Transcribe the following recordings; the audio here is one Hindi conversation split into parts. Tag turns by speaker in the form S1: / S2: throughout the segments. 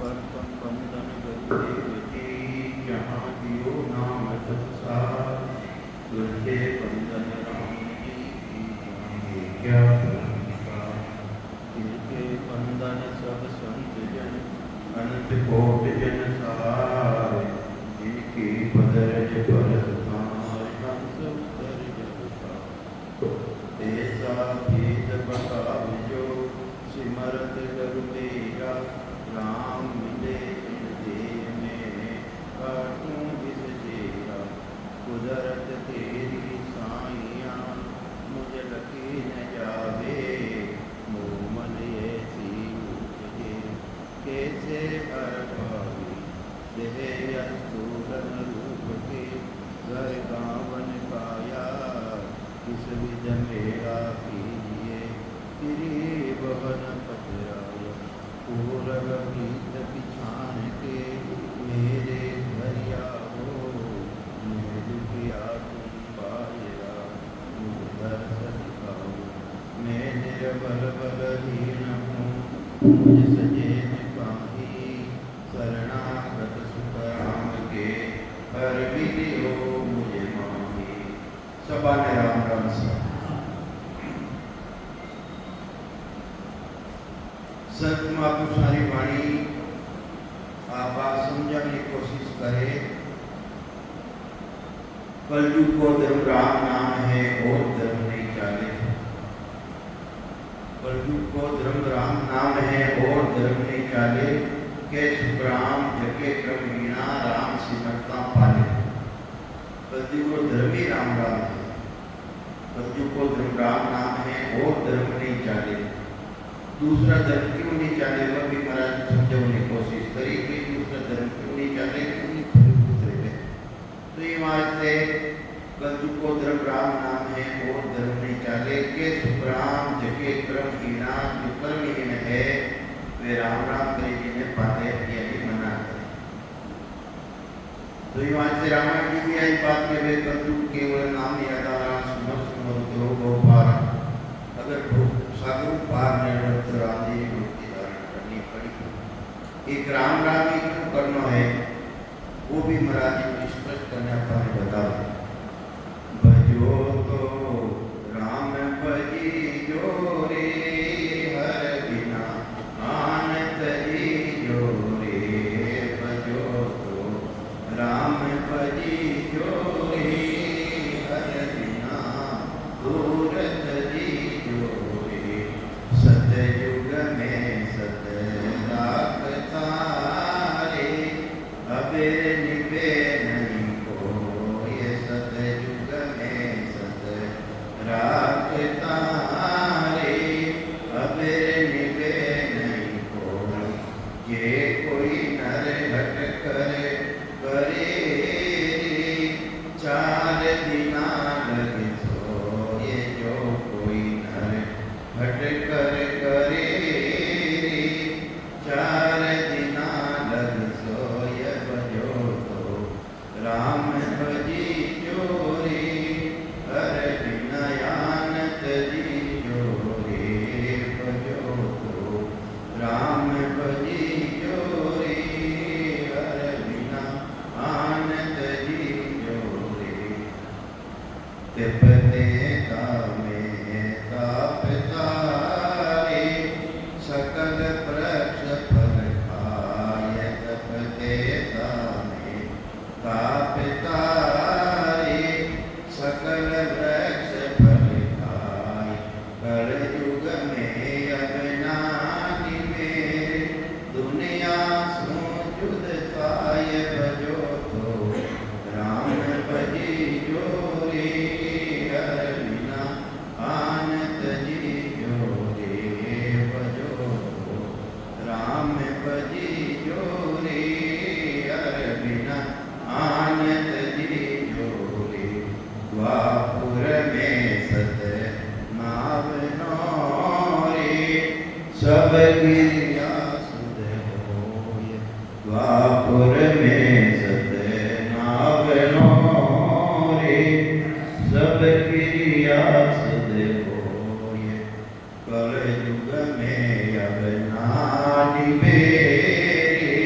S1: पर तम बंधन गुरुदेव जी जहाँ दियो नाम तत्सार तुझे बंधन राम जी की जाने क्या पुरस्कार। तिनके बंधन सब संत जन अनंत कोट जन सार जिनके पदरज पर सुनार हंस उतर जग पार। ऐसा भेद बकावजो सिमरत रघुबीरा राम मिले जिन देह में काटूं जिस जेरा। कुदरत तेरी साइयाँ मुझ लकी न जावे मोह मन ऐसी उपजे कैसे हर पावी। देह अस्तूलन रूप के घर गावन पाया किस विध मेरा कीजिए गिरी बहन पतराय। पूरब प्रीत पिछान के मेरे घरिया हो मैं दुखिया तुम पायरा मुझ दर्शन पाओ। मैं निर्बल बलहीन हूँ मुझ सजे न पाही शरणागत सुख राम के हर विधि हो मुझे माही। सभा ने राम राम सा संत महापुरुष सारी वाणी आप समझने की कोशिश करें। कलयुग को धर्म राम नाम है और धर्म नहीं चाले। कलयुग को धर्म राम नाम है और धर्म नहीं चाले के सुखराम जगे क्रम वीणा राम सिमरता पाले। कलयुग को धर्म ही राम राम है। कलयुग को धर्म राम नाम है और धर्म नहीं चाले। दूसरा धर्म क्यों नहीं चाले वह भी महाराज समझाने की कोशिश करी कि दूसरा धर्म क्यों नहीं चाले क्यों पूछ रहे थे। तो ये वास्ते कलयुग को धर्म राम नाम है और धर्म नहीं चाले के सुखराम जगे क्रम हीना जो कर्महीन है वे राम राम करे जिन्हें पाते यही मना करे। तो ये वास्ते रामायण की भी आई बात के वे कलयुग केवल नाम याद आ रहा सुमर सुमर उतरो गोपारा। अगर सागरों पार निर्वत राम जी मूर्ति धारण करनी पड़ी। एक राम राम ही क्यों करना है वो भी महाराज जी को स्पष्ट करने आपने बताओ। भजो तो राम भजी जो रे हर बिना आन तरी जो रे। भजो तो राम भजी जो रे हर बिना दूर तरी जो रे। सतयुग में सत राखता रे अबे निबे नहीं को ये सतयुग में सत राखता रे अबे निबे नहीं को। ये कोई नर हट करे करे चार दिना लगे सो। ये जो कोई नर हट कर करे चार दिना लग सो। ये भजो तो राम भजी जो रे हर बिना यानत जी जो रे। भजो तो राम भजी जो रे हर बिना आनत जी जो रे। तिपते तामे ताप तारे सकल वृक्ष फल खाय। तपते तामे ताप तारे सकल वृक्ष फल खाय। कलयुग में अब नानी मेरे दुनिया सो जुद थाय। भजो तो राम भजी जो रे हर बिना आनत जी जो रे। भजो तो राम भजी जो रे हर बिना आनत जी जो रे। द्वापुर में सत नाम रे सब गिरिया सुध होय। द्वापुर में सत नाम रे सब गिरिया सुध होय। कलयुग में अब नानी बेरे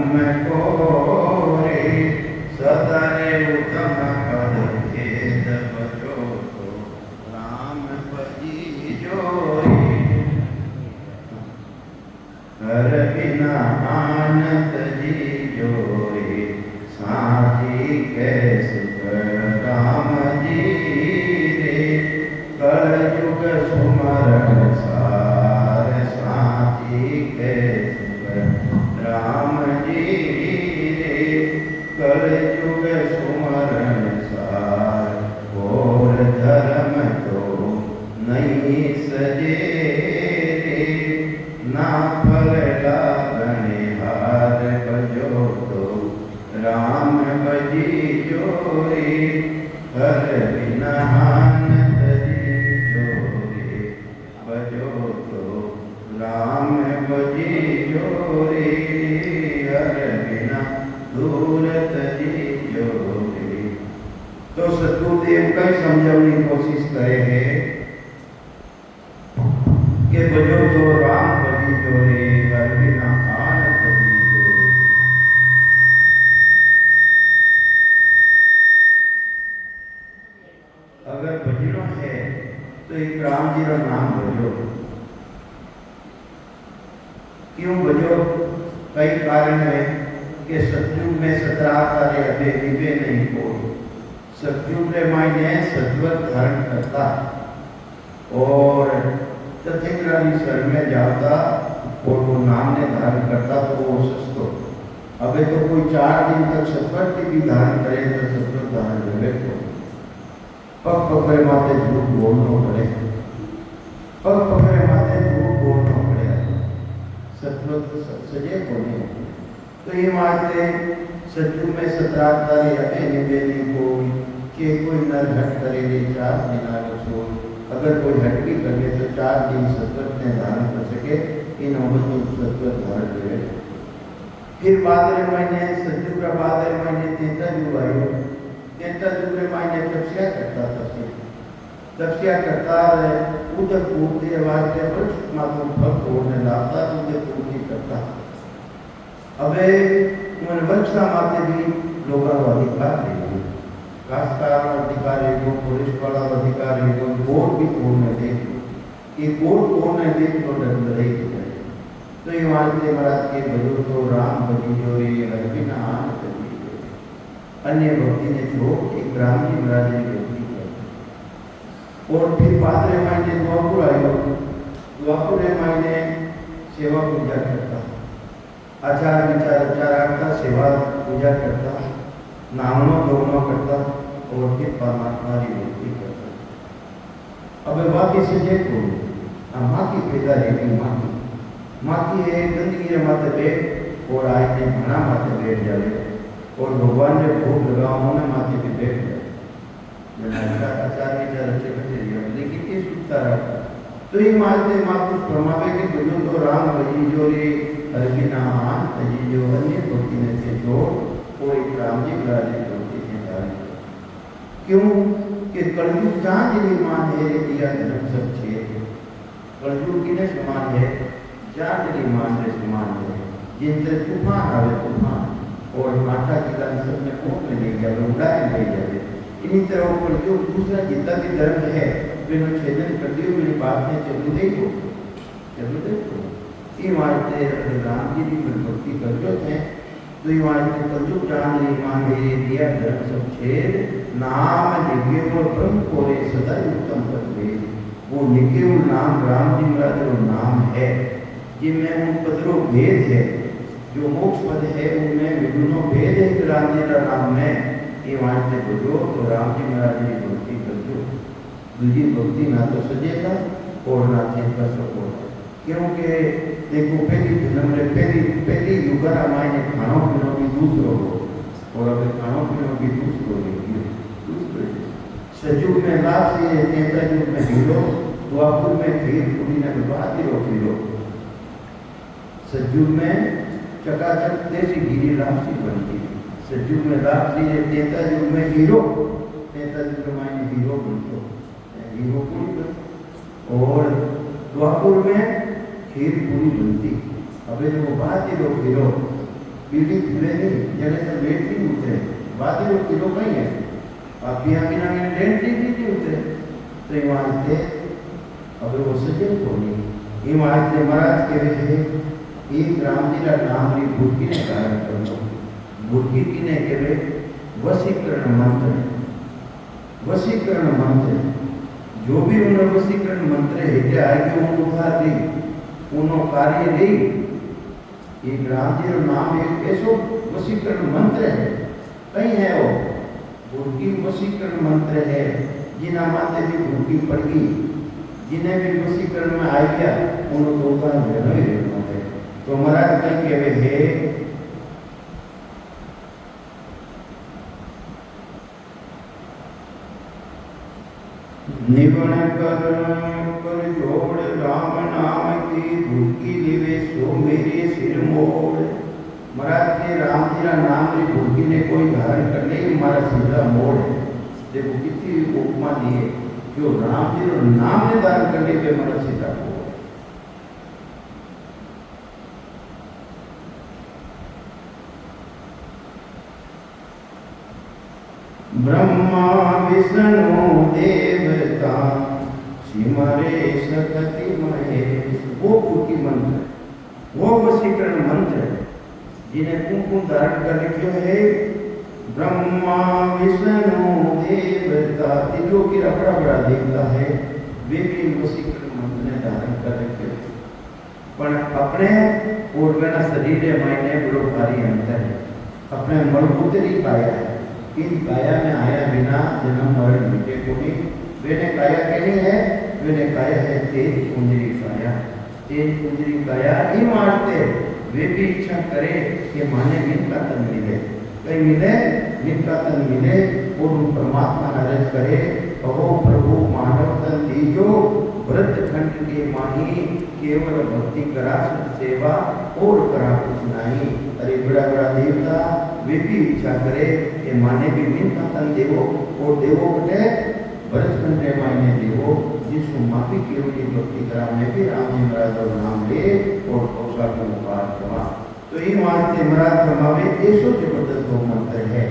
S1: को रे सदरे उत्तम पद भेद बजो तो राम भजी जोरी हर बिना आनंद जी जोरी साथी कैसे राम जी रे कल युग सुमरण सार साथी कैसे राम जी रे कल युग सुमरण सार और धर्म तो नहीं सजे रे ना फल लागने हार बजो तो राम भजी जोरी हर बिना आनंद जी जोरी बजो तो राम भजी जोरी हर बिना दूरत जी जोरी। तो सतगुरुदेव कई समझाने की कोशिश करे है कि बजो तो राम भजी जोरी हर बिना आनंद जी जोरी। अगर भजनो है तो एक राम जी का नाम भजो। क्यों भजो? कई कारण है कि सतयुग में 17 कार्य अभे दिव्य नहीं हो। सतयुग में मायने सत्वत धारण करता और तथिग्रानी शर में जाता और वो नाम ने धारण करता तो वो सस्तो। अबे तो कोई 4 दिन तक सत्वत की भी धारण करे तो सत्वत धारण करे तो पग पकड़े माते झूठ बोलना पड़े। पग पकड़े माते झूठ बोलना पड़े। सत्वत सजे बोले तो ये मानते सत्युग में 17 कार्य अभे निवेदी कोई के कोई नर हट करे रे 4 दिना रसो। अगर कोई हट भी करे तो 4 दिन सत्वत ने धारण कर सके इन अवधि सत्वत धारण करे। फिर भाद्र महीने सत्युग का भाद्र महीने 33 युग आयो। 33 युग में मायने तपस्या करता था। तपस्या करता है उदक पूर्ति वास्ते वृक्ष मातो फल तोड़ने लाता उदक पूर्ति करता। अबे उन वृक्षा माते भी लोगों का अधिकार नहीं। काश्तकार अधिकार है वो पुलिस वाला अधिकार है वो वोट भी तोड़ने दे। ये वोट तोड़ने दे तो डर रही तो ये मानते महाराज के भजो तो राम भजी जोरी हर बिना आनंद जी जोरी। अन्य भक्ति ने जो एक राम जी महाराज ने भक्ति की और फिर पात्रे मायने द्वापुर आयो। द्वापुर मायने सेवा पूजा करता आचार विचार आचारार्था सेवा पूजा करता नामनो धोनो करता और फिर परमात्मा की भक्ति करता। अब बाकी से देखो माँ की पैदा रहेगी माँ की है गंदगी रे माथे बैठ और आज ने घना माथे बैठ जाए और भगवान ने भोग लगाओ होने माथे भी बैठ जाए आचार विचार अच्छे बचे लेकिन ये सुखता रहा। तो ये मानते माँ कुछ प्रमावे के भजो तो राम भजी जोरी हर बिना आनंद जी जो अन्य भक्ति ने थे जो वो एक राम जी विराजे भक्ति के कारण। क्यों कि कलयुग चांद निर्माण है दिया धर्म सब छे। कलयुग की ने समान है चांद निर्माण से समान है जिनसे तूफान आवे तूफान और माता पिता सब में कोट में ले गया उड़ाए ले जाए। इन्हीं तरह पर जो दूसरा जितना भी धर्म है वे छेदन कर दियो मेरी बात में चलू देखो ये मानते राम जी की भक्ति करते थे तो ये मानते कलयुग चांद निर्माण है दिया धर्म सब छेद नाम निके और ब्रह्म कोरे सदा उत्तम पद भेद। वो निके वो नाम राम जी महाराज वो नाम है जिनमें उन पदों भेद है जो मोक्ष पद है उनमें विभिन्न भेद है। राम जी का नाम में ये मानते भजो तो राम जी महाराज की भक्ति करजो। दूसरी भक्ति ना तो सजेगा और ना थे कर सको। क्योंकि देखो पहली जन्म रे पहली युग मायने खानो पीनो भी दूसरो हो और अगर खानो पीनो भी दूसरो सजुग में लाभ से 33 युग में हीरो द्वापुर में खीर पूरी ने बात ही सजुग में चकाचक देसी घी लापसी बनती। सजुग में लापसी 33 युग में हीरो 33 युग में हीरो बनतो हीरो पूरी और द्वापुर में खीर पूरी बनती। अबे तो बात ही हीरो बीड़ी धुले नहीं जने से लेट नहीं उतरे बातें वो किलो कहीं है आप भी हम बिना में लेट नहीं उतरे तो ईमान से अब वो सज्जन को नहीं ईमान से महाराज के रहे एक राम जी का नाम री बुद्धि ने कारण कर लो बुद्धि की ने के वे वशीकरण मंत्र जो भी उन्हें वशीकरण मंत्र है क्या है कि उन उधार दी उन्हों कार्य दी एक राम जी का नाम एक ऐसो वशीकरण मंत्र है कहीं है वो बुद्धि वशीकरण मंत्र है जिन्हें माते भी बुद्धि पड़ गई जिन्हें भी वशीकरण में आ गया उन्होंने तो उधार रहना ही रहना है तो महाराज कहीं कहे है निवण कर जोड़ राम नाम की भूखी लिवे सो मेरे सिर मोड़ महाराज के राम जी का नाम री भूखी ने कोई धारण कर ले हमारा सीधा मोड़ है देखो कितनी उपमा दी है जो राम जी का नाम ने धारण कर ले हमारा सीधा मोड़ ब्रह्मा विष्णु देवता सिमरे सकति महेश वो भूति मंत्र वो वशीकरण मंत्र है जिन्हें कुमकुम धारण कर रखे है ब्रह्मा विष्णु देवता तीनों की बड़ा देवता है वे भी वशीकरण मंत्र ने धारण कर रखे पर अपने और बिना शरीर मायने बड़ो भारी अंतर है अपने मलबूतरी पाया है इन काया में आया बिना जन्म मरण मिटे को नहीं वेने काया के नहीं है वेने काया है तेज कुंजरी काया ही मारते वे भी इच्छा करे कि माने मिन का तन मिले कहीं मिले मिन का तन मिले और उन परमात्मा नरज करे कहो प्रभु मानव तन दीजो व्रत खंड के माही केवल भक्ति करा सेवा और करा कुछ नहीं अरे बड़ा देवता वे भी इच्छा करे कि माने भी मिन का तन देवो और देवो बटे भरत खंडे मायने देवो जिसको माफी केवली भक्ति करा मैं भी राम जी महाराज और नाम ले और कौशा को उपहार करवा तो ये मानते महाराज फरमावे ऐसो जबरदस्त वो मंत्र है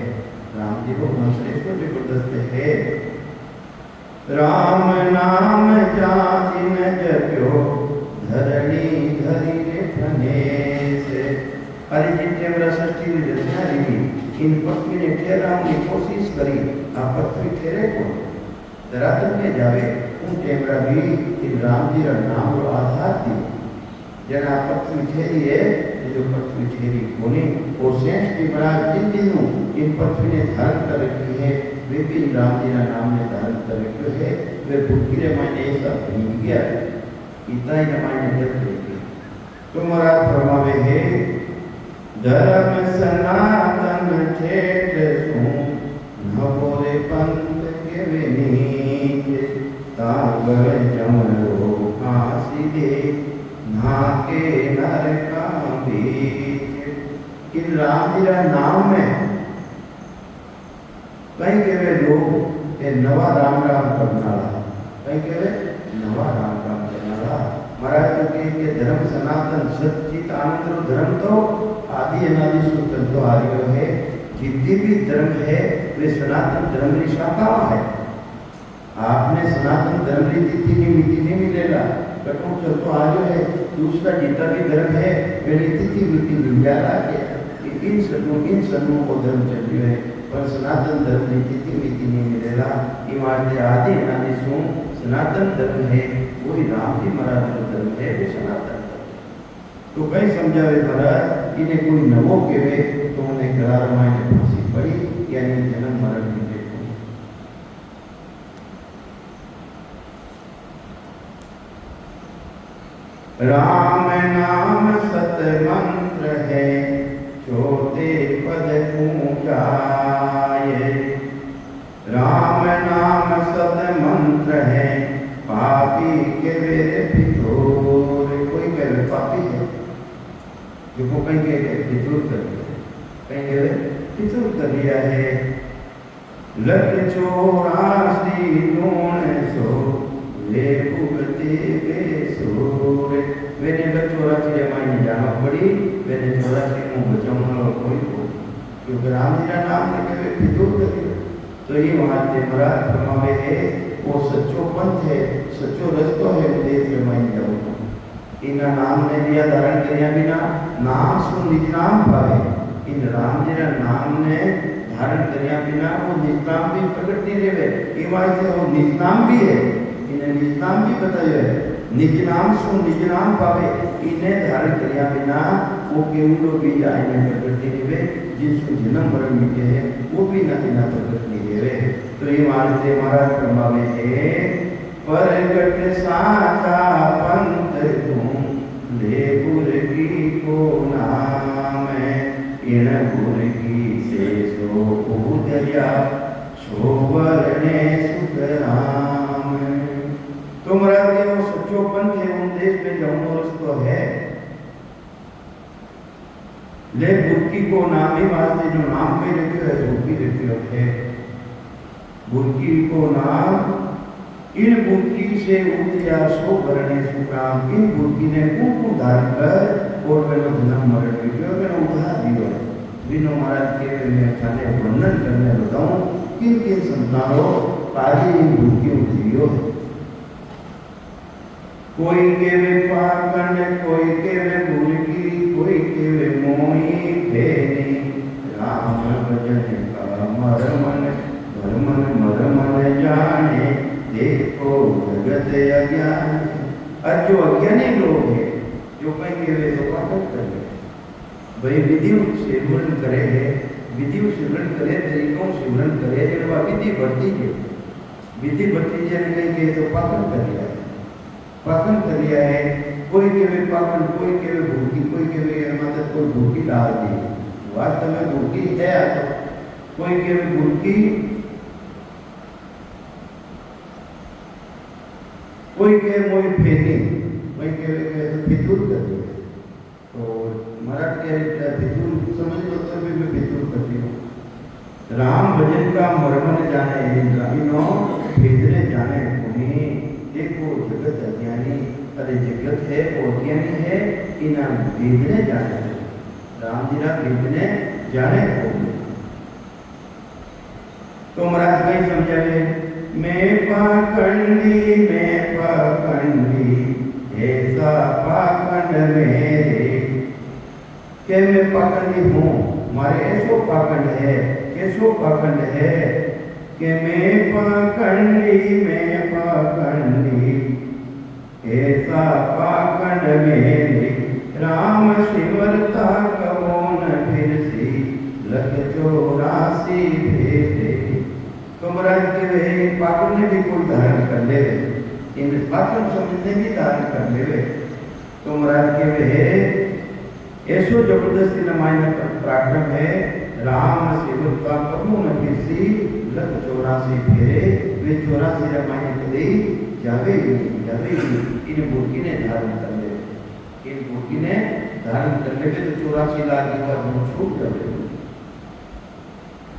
S1: राम जी को मंत्र ऐसो जबरदस्त है राम नाम जाति न जप्यो धरणी धरी रे फनेस अरे जितने मेरा सृष्टि में रचना रही इन पृथ्वी ने ठहराने की कोशिश करी आप पृथ्वी ठहरे को धरातल में जावे उन टेमरा भी इन राम जी का नाम और आधार दी जना पृथ्वी ठहरी है जो पृथ्वी ठहरी होने और शेष की बड़ा जिन दिनों इन पृथ्वी ने धारण कर रखी है वे भी राम जी का नाम ने धारण कर रखे है वे भूखी मायने सब भीग गया इतना ही मायने जब देखे तो महाराज फरमावे है धर्म सनातन ठेठ सु नवोरे पंथ के विनीत तागर जमरो कासी दे नाके नर का बीच इन राम जी का नाम में कहीं के वे लोग ये नवा राम करना कहीं के वे नवा राम करना महाराज के धर्म सनातन सचित आनंद धर्म तो आदि अनादि सूत्र तो आर्य है जितनी भी धर्म है वे सनातन धर्म की शाखा है आपने सनातन धर्म की तिथि नहीं मिलेगा कटो चलतो आर्य है दूसरा जितना भी धर्म है वे तिथि मिति मिल जाएगा इन सन्नों को धर्म चल रही है पर सनातन धर्म की तिथि मिति नहीं मिलेगा इमारत आदि अनादि सो सनातन धर्म है वही राम जी महाराज का धर्म है वो सनातन धर्म तो कहीं समझावे महाराज इन्हें कोई नवो केवे तो उन्हें करार मायने फांसी पड़ी यानी जन्म मरण की राम नाम सत मंत्र है छोटे पद ऊंचाए राम नाम सत मंत्र है पापी के वेरे पितोर कोई कहे पापी है जो को कहीं के पितूर कर दिया कहीं के पितूर कर दिया है लट चोरासी नून सो ले भुगते बेसोरे वेने चौरासी रे मायने जाना पड़ी वेने चौरासी को बचावना कोई को क्योंकि राम जी का नाम लेके वे फितूर करे तो ये वहां से महाराज फरमावे है वो सच्चो पंथ है सच्चो रस्तो है देश रे मायने जाओ इना नाम ने दिया धारण करया बिना नाम सु निज नाम पावे इन राम जी का नाम ने धारण करया बिना वो निज नाम भी प्रकट नहीं रेवे ये वास्ते वो निज नाम भी है इन्हें निज नाम भी बताया है निज नाम सु निज नाम पावे इन्हें धारण करया बिना वो केवलो भी जाए न प्रकट नहीं रेवे जिसको जन्म मरण मिटे है वो भी न बिना प्रकट नहीं रेवे तो ये वास्ते महाराज फरमावे है प्रकट साचा पंथ तुम ले गुर की को नाम इन गुर की से सो उदया शोभरणे सुतराम तो महाराज वो सच्चो पंथ है उन देश में जाऊंगा रस्तो है ले बुर्की को नाम ही वास्ते जो नाम में रखे है बुर्की रखे है बुर्की को नाम इन बुर्की से उतरिया सो भरने सुकाम इन बुर्की ने कुकु धारण कर और मैंने जन्म मरण विजय मैंने उधार दिया बिनो महाराज के मैं थाने वर्णन करने बताऊं किन किन संतानों ताजी इन बुर्की उतरियो कोई केवे पाकंड कोई केवे बुर्की कोई केवे मोही भेनी राम भजन का मरमन मरमन जाने देखो जगत अज्ञान और जो अज्ञानी लोग हैं जो कहेंगे वे तो पाठक कर रहे भाई विधि सेवन करे है विधि सेवन करे तरीकों सेवन करे जब वह विधि बढ़ती है विधि बढ़ती है कहेंगे तो पाठन कर लिया है पाठन कर लिया है कोई के वे पाठन कोई के वे भूखी कोई के वे मतलब कोई भूखी डाल दी वास्तव में भूखी है तो कोई के वे भूखी कोई के मोई फेनी कोई के तो फितूर कर दिया तो मराठ के फितूर समझ लो सभी में फितूर करती हूँ राम भजन का मरमन जाने इनो भेजने जाने पुनी देखो जगत अज्ञानी अरे जगत है वो अज्ञानी है इना भेजने जाने राम जी ना भेजने जाने तो महाराज भाई समझावे मैं पाखंडी ऐसा पाखंड मेरे के मैं पाखंडी हूँ मारे ऐसो पाखंड है कैसो पाखंड है कि मैं पाखंडी ऐसा पाखंड मेरे राम शिवरता कमोन फिर सी लख 84 भेदे तो महाराज के वे पाखंड ने भी कोई धारण कर ले इन पाखंड समझने भी धारण कर ले तो महाराज के वे ऐसो जबरदस्ती नमायना पराक्रम है राम सेवकता कबू न किसी लख 84 फेरे वे 84 रामायण कदे जावे इन बुर्की ने धारण कर ले इन बुर्की ने धारण कर ले तो 84 लाख की बात हम छूट कर ले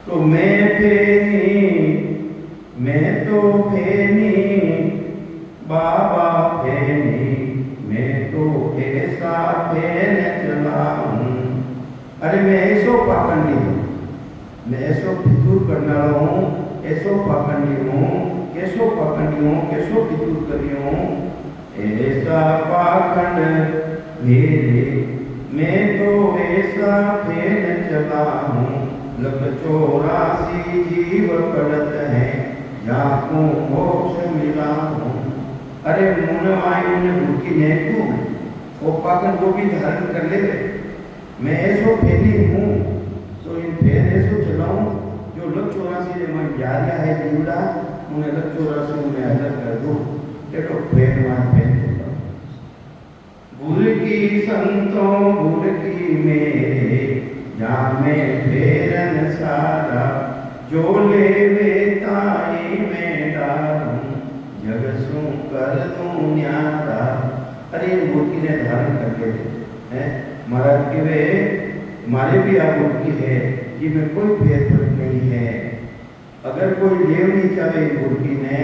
S1: तो मैं तो फेनी बाबा फेनी मैं तो ऐसा फेन चला हूँ अरे मैं ऐसो पाखंडी हूँ मैं ऐसो फितूर करने वाला हूँ ऐसो पाखंडी हूँ कैसो फितूर करी हूँ ऐसा पाखंड मेरे मैं तो ऐसा फेन चला हूँ लख 84 जीव पड़त है जाको मोक्ष मिला हूँ अरे मुनवाई ने भूखी ने तू वो पाखंड को भी धारण कर ले मैं ऐसो फेली हूँ तो इन फेर ऐसो चलाऊं जो लख 84 में जा रहा है जीवड़ा उन्हें लख 84 उन्हें अलग कर दूं देखो फेर मान फेर भूल की संतों भूल की मेरे जामे फेरन सारा जो ले ताई में डालूं जग सू कर दूं न्यारा अरे मूर्ति ने धारण करके है महाराज के वे हमारे भी आप मूर्ति है कि में कोई भेद फर्क नहीं है अगर कोई लेव नहीं चाहे मूर्ति ने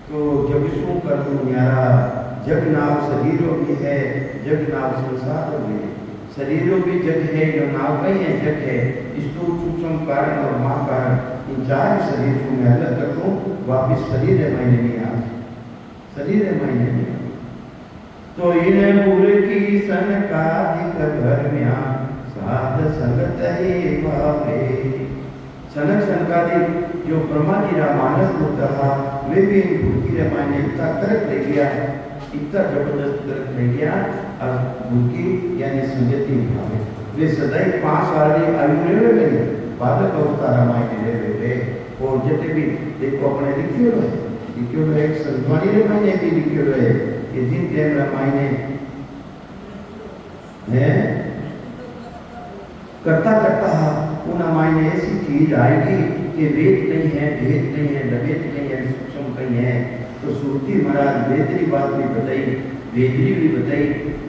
S1: तो जग शू करूं न्यारा, जग नाव शरीरों भी है, जग नाव संसार भी है। शरीरों भी जग है, जो नाव कहीं है जग है। स्थूल सूक्ष्म कारण और महाकारण, इन चार शरीर को मैं अलग कर दूं, वापिस शरीर है मायने नहीं आ, शरीर है मायने नहीं आ। तो इन मूल की सन का दिक घर में साध संगत ही भावे। सनक सनकादिक जो ब्रह्माजी रा मानस होता था, वे भी इन भूखी रामायण ने इतना तर्क ले गया, इतना जबरदस्त तर्क ले गया। अब भूखी यानी संगति भावे वे सदैव 5 साल की आयु ले गई बालक अवतार रामायण ले वे। और जितने भी देखो अपने लिखियो है एक संतवाणी रामायण भी लिखियो है कि जिन प्रेम रामायण है करता करता उन मायने ऐसी चीज आएगी कि वेद नहीं है, भेद नहीं है, नवेद नहीं है, सूक्ष्म कहीं है। तो सूरती महाराज वेदरी बात भी बताई, वेदरी भी बताई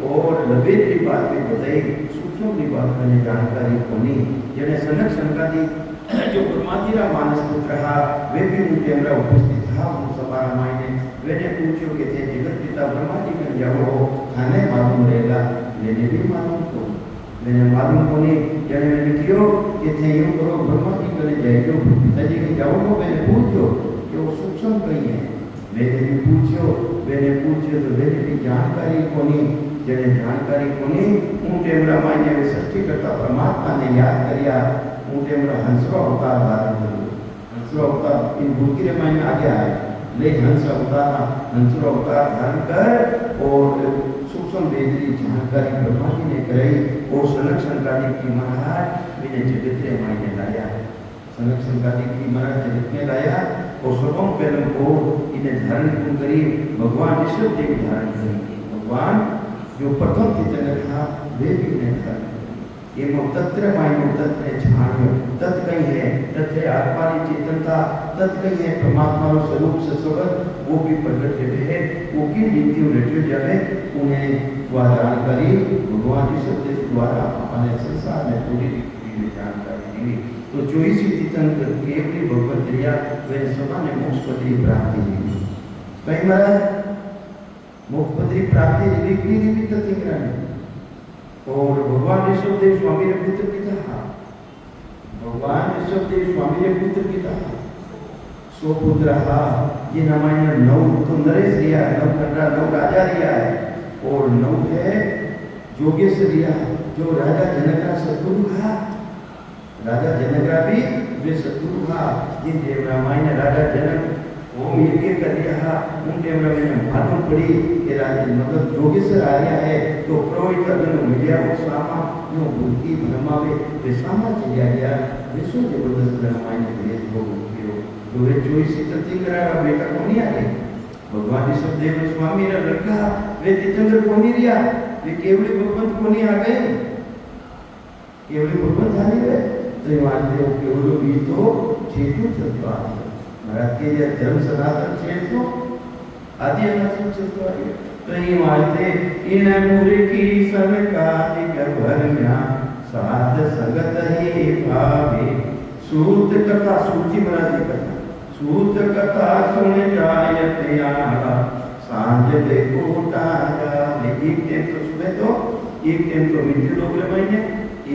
S1: और नवेदरी बात भी बताई, सूक्ष्म की बात मैंने जानकारी होनी। जने सनक सनकादिक जो ब्रह्माजी रा मानस पुत्र रहा, वे भी उनके हमरा उपस्थित था उन सभा रामायण। मैंने पूछो कि थे जगत पिता ब्रह्मा जी में जाओ थाने मालूम रहेगा, मैंने भी मालूम को मैंने मालूम को नहीं। जने मैंने लिखियो कि थे यूं करो ब्रह्मा जी करे जाएगो पिताजी के जाओ, मैंने पूछो कि वो सूक्ष्म कहीं है। मैंने भी पूछो तो मैंने भी जानकारी को नहीं। जने जानकारी को नहीं उन टेमरा मायने वे सृष्टि करता परमात्मा ने याद करिया, उन टेमरा हंसवा अवतार धारण करो। हंसवा अवतार इन भूखी रामायण आगे आए ले हंस अवतार धारण कर और सूक्ष्म वेदरी जानकारी ब्रह्मा जी ने कराई। और सनक सनकादिक की महाराज मैंने जगत रे मायने लाया, सनक सनकादिक की महाराज जगत में लाया और सर्वों पहले को इन्हें धारण क्यों करी, भगवान ऋषभ देव धारण करेंगे। भगवान जो प्रथम तीर्थंकर था वे भी इन्हें धारण ये तत्र मायनो तत्र छाणियो तत् कहीं है, तत् है आत्मा की चेतनता, तत् कहीं है परमात्मा रो स्वरूप से स्वगत वो भी प्रकट है। वो की नीति रटियो जावे उन्हें द्वारा करी भगवान जी शब्द द्वारा अपने संसार में पूरी जानकारी दी। तो 24 तीर्थंकर केवली भगवत दया वे सभा ने मोक्ष पदरी प्राप्ति दी। कहीं महाराज मोक्ष पदरी प्राप्ति लिखनी भी तीर्थंकर ने। और भगवान ऋषभ देव स्वामी रे पुत्र पिता हा, भगवान ऋषभ देव स्वामी रे पुत्र पिता हा, 100 पुत्र हा। ये रामायण 9 तो नरेश रिया, 9 कंडा 9 राजा रिया है और 9 है जोगेश रिया जो राजा जनक का सतगुरु हा। राजा जनक का भी वे सतगुरु हा। जिन देव रामायण राजा जनक ओम यज्ञ कर दिया उन टेम में मालूम पड़ी कि राजा मतलब जोगेश्वर आ गया है। तो पुरोहित अगन मिलिया वो सामा नो भूति ब्रह्मावे वे सामा चलिया गया। विश्व जबरदस्त रामायण भेद हो गयो। तो वे 24 तीर्थंकर बेटा को नहीं आए, भगवान ऋषभ देव स्वामी ने रखा वे तीर्थंकर को नहीं रिया, वे केवली भगवंत को नहीं आ गए, केवली भगवंत आ नहीं गए। तो ये मानते हो केवल भी तो चेतु चलता है महाराज के लिए धर्म सनातन चेतो आदि अनाथन चलता है। तो ये मानते इन मूल की सनकादिक भर में साध संगत ही भावे। सूत कथा सूची महाराज कथा सूत कथा सुन जायते आहा सांझ देखो तारा। एक टाइम तो सुबह तो एक टाइम तो मिट्टी लोग रमाइने,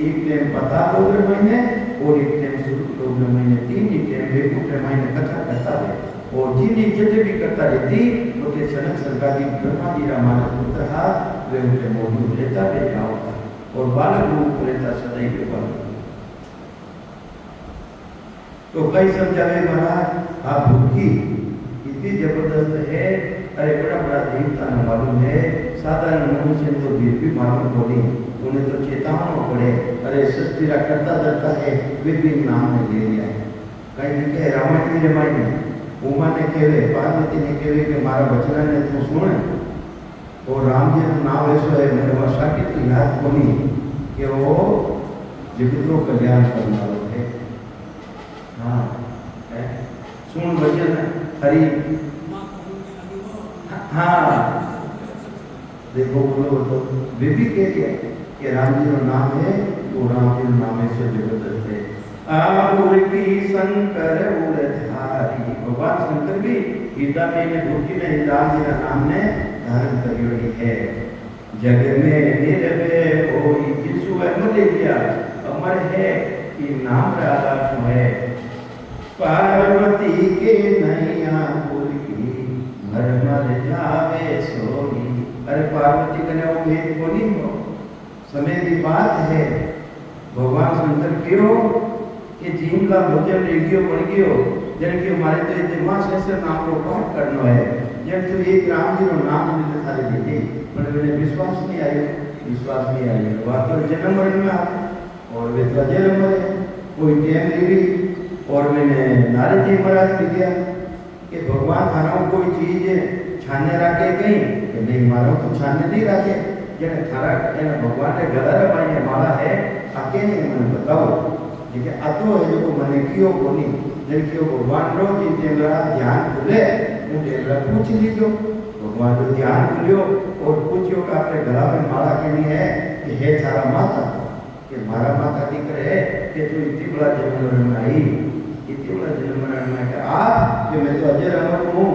S1: एक टाइम पता लोग रमाइने और एक टाइम सूत लोग रमाइने, 3 टाइम बेकूफ रमाइने कथा करता है। और जिन इज्जत भी करता रहती उनके सनक सरकारी ब्रह्मा जी रामायण पुत्र हा वे उनके मौजूद रहता बैठा होता और बालक रूप रहता सदैव बालक। तो कई समझावे महाराज आप भूखी इतनी जबरदस्त है, अरे बड़ा बड़ा देवता न मालूम है, साधारण मनुष्य तो भी मालूम होनी, उन्हें तो चेतावना पड़े। अरे सस्तीरा करता डरता है वे भी नाम ने ले लिया है। कहीं लिखे रामायण की रामायण उमा ने कहे पार्वती ने कहे कि मारा वचन ने तू सुन। और राम जी का नाम ऐसा है मैंने वर्षा की तो याद होनी कि वो जगतों कल्याण करने वाला है। हाँ सुन वचन हरि हाँ देखो बोलो तो वे भी कह दिया कि राम जी का नाम है तो राम जी का नाम ऐसे जबरदस्त है। आउर की शंकर उड़धारी भगवान शंकर भी
S2: गीता में ने भूखी ने राम जी नाम ने धारण करियो है। जग में निर्भय होई यीशु अमर ले लिया, अमर है कि नाम राधा है। पार्वती के नैया पुर की मर मर जावे सोनी। अरे पार्वती कने वो भेद को नहीं हो, समय की बात है। भगवान शंकर क्यों कि जीवला भोजन रेडियो पड़ गयो जन के मारे तो इतने मास ऐसे नाम को पाठ करनो है जन तो एक राम जी रो नाम मिले थारे दीदी पर मैंने विश्वास नहीं आयो बात तो जन्म मरण में आप और वे तो जन्म मरे कोई टाइम ली और मैंने नारद जी महाराज भी गया कि भगवान थारा कोई चीज छाने रखे कहीं कि नहीं मारो तो छाने नहीं रखे जन थारा भगवान ने गला रमाई माला है आके नहीं मैंने बताओ देखिए आतो है जो मने कियो कोनी जन कियो भगवान रो जी तेरा ध्यान खुले હું તેરા पूछ लीजो भगवान को ध्यान खुलियो और पूछियो कि आपने गला में माला केनी है कि हे थारा माता कि मारा माता दीकर है कि तू इतनी बड़ा जन्म मरण में आई इतनी बड़ा जन्म मरण में कि आप कि मैं तो अजय अमर हूँ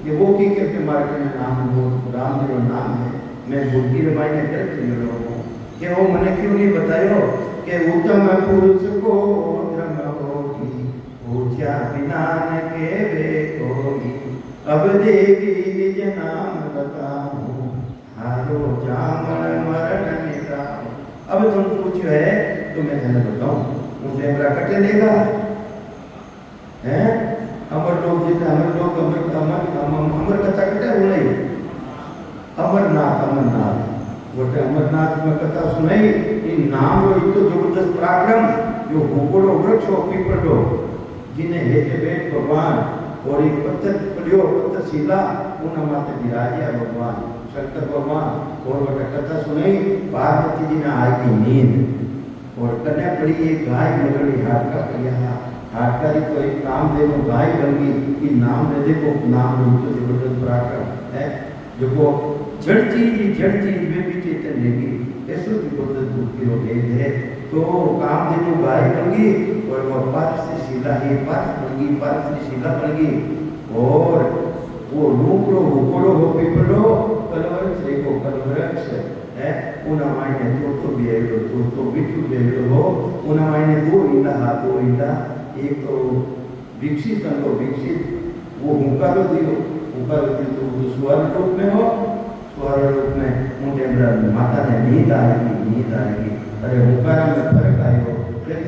S2: कि वो की करके मार के मैं नाम हूँ राम जी नाम है मैं बुद्धि रमाई ने कर हूँ कि वो मैंने क्यों नहीं बतायो कि उत्तम पुरुष को धर्म होगी पूछा बिना न के वे कोई अब देवी निज नाम बताऊं हारो जामन मरण मिटाऊं। अब तुम पूछो है तो मैं तुम्हें बताऊं मुझे मेरा कटे लेगा हैं अमर लोग जितने अमर लोग अमर कथा कटे वो नहीं अमरनाथ बोलते अमरनाथ में कथा सुनाई इन नाम रो इतो जबरदस्त पराक्रम जो गोकुलो वृक्ष हो पीपलो जिन्हें हेते बैठ भगवान और एक पत्थर पड़ियो पत्थर शिला उन माते विराजिया भगवान शंकर भगवान और वह कथा सुनाई पार्वती जी ने आई की नींद और कन्या पड़ी एक गाय मगड़ी हाथ का करिया हाथ का तो एक काम देखो गाय बन गई कि नाम ने देखो नाम तो जबरदस्त पराक्रम है जो को जड़ चीज में भी चेतन लेगी ऐसो जबरदस्त बुद्धि हो भेद है तो काम देखो गाय बन गई और वह पार्थ से शिला ही पार्थ बन गई पार्थ से शिला बन गई और वो लूकड़ो हुकड़ो हो पीपलो कलवरक्ष देखो कलवरक्ष है उना मायने तो बेलो तो बिट्टू बेलो हो उना मायने दो इंदा एक तो विकसित अंगो विकसित वो हुंकारो दियो तो स्वर रूप में हो स्वर रूप में मुझे माता ने नींद आएगी अरे हुंकारा में फर्क आयो फिर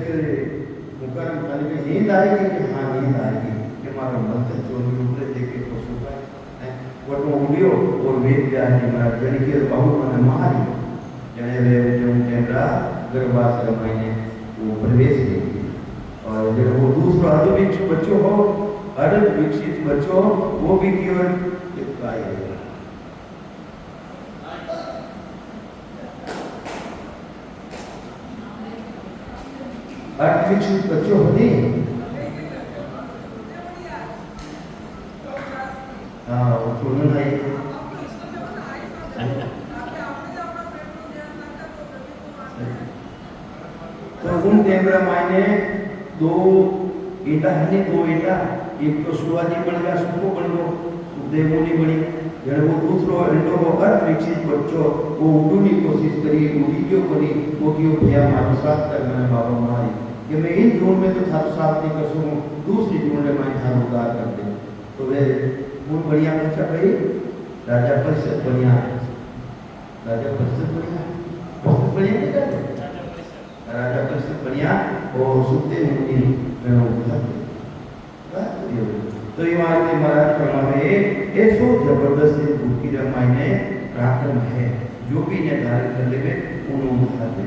S2: हुंकारा में खाली में नींद आएगी कि हाँ नींद आएगी कि मारो मंत्र चोरी ऊपर देखे तो सुबह है वो तो उड़ियो और वेद व्यास जी महाराज जन के बहु मन मारी जने वे जो कैमरा गर्भाश्रम में वो प्रवेश की और जब वो दूसरा अर्धविकसित बच्चों हो अर्धविकसित बच्चों वो भी केवल चिपका है अर्धविकसित बच्चों होती हाँ वो छोड़ना नहीं तो उन कैमरा मायने दो ईटा है दो ईटा एक तो शिवाजी बन गया सुखो बन गो सुखदेव मुनि बनी जब वो दूसरो अंडो को अर्थ विकसित बच्चो वो उड़ने की कोशिश करी उड़ी जो करी वो क्यों भैया मारो साथ कर मैंने बाबा मारी कि मैं इन जोन में तो थारो साथ नहीं कर सकूं दूसरी जोन में मैं थारो उद्धार कर दे तो वे वो बढ़िया बच्चा भाई राजा परिषद बढ़िया राजा परिषद बढ़िया राजा परिषद बढ़िया और सुखदेव मुनि में उद्धार तो ये मारे महाराज प्रमाणे ऐसो जबरदस्त बुद्धि रामायणे पराक्रम है जो भी निर्धारित कर लेवे उन्होंने उठा दे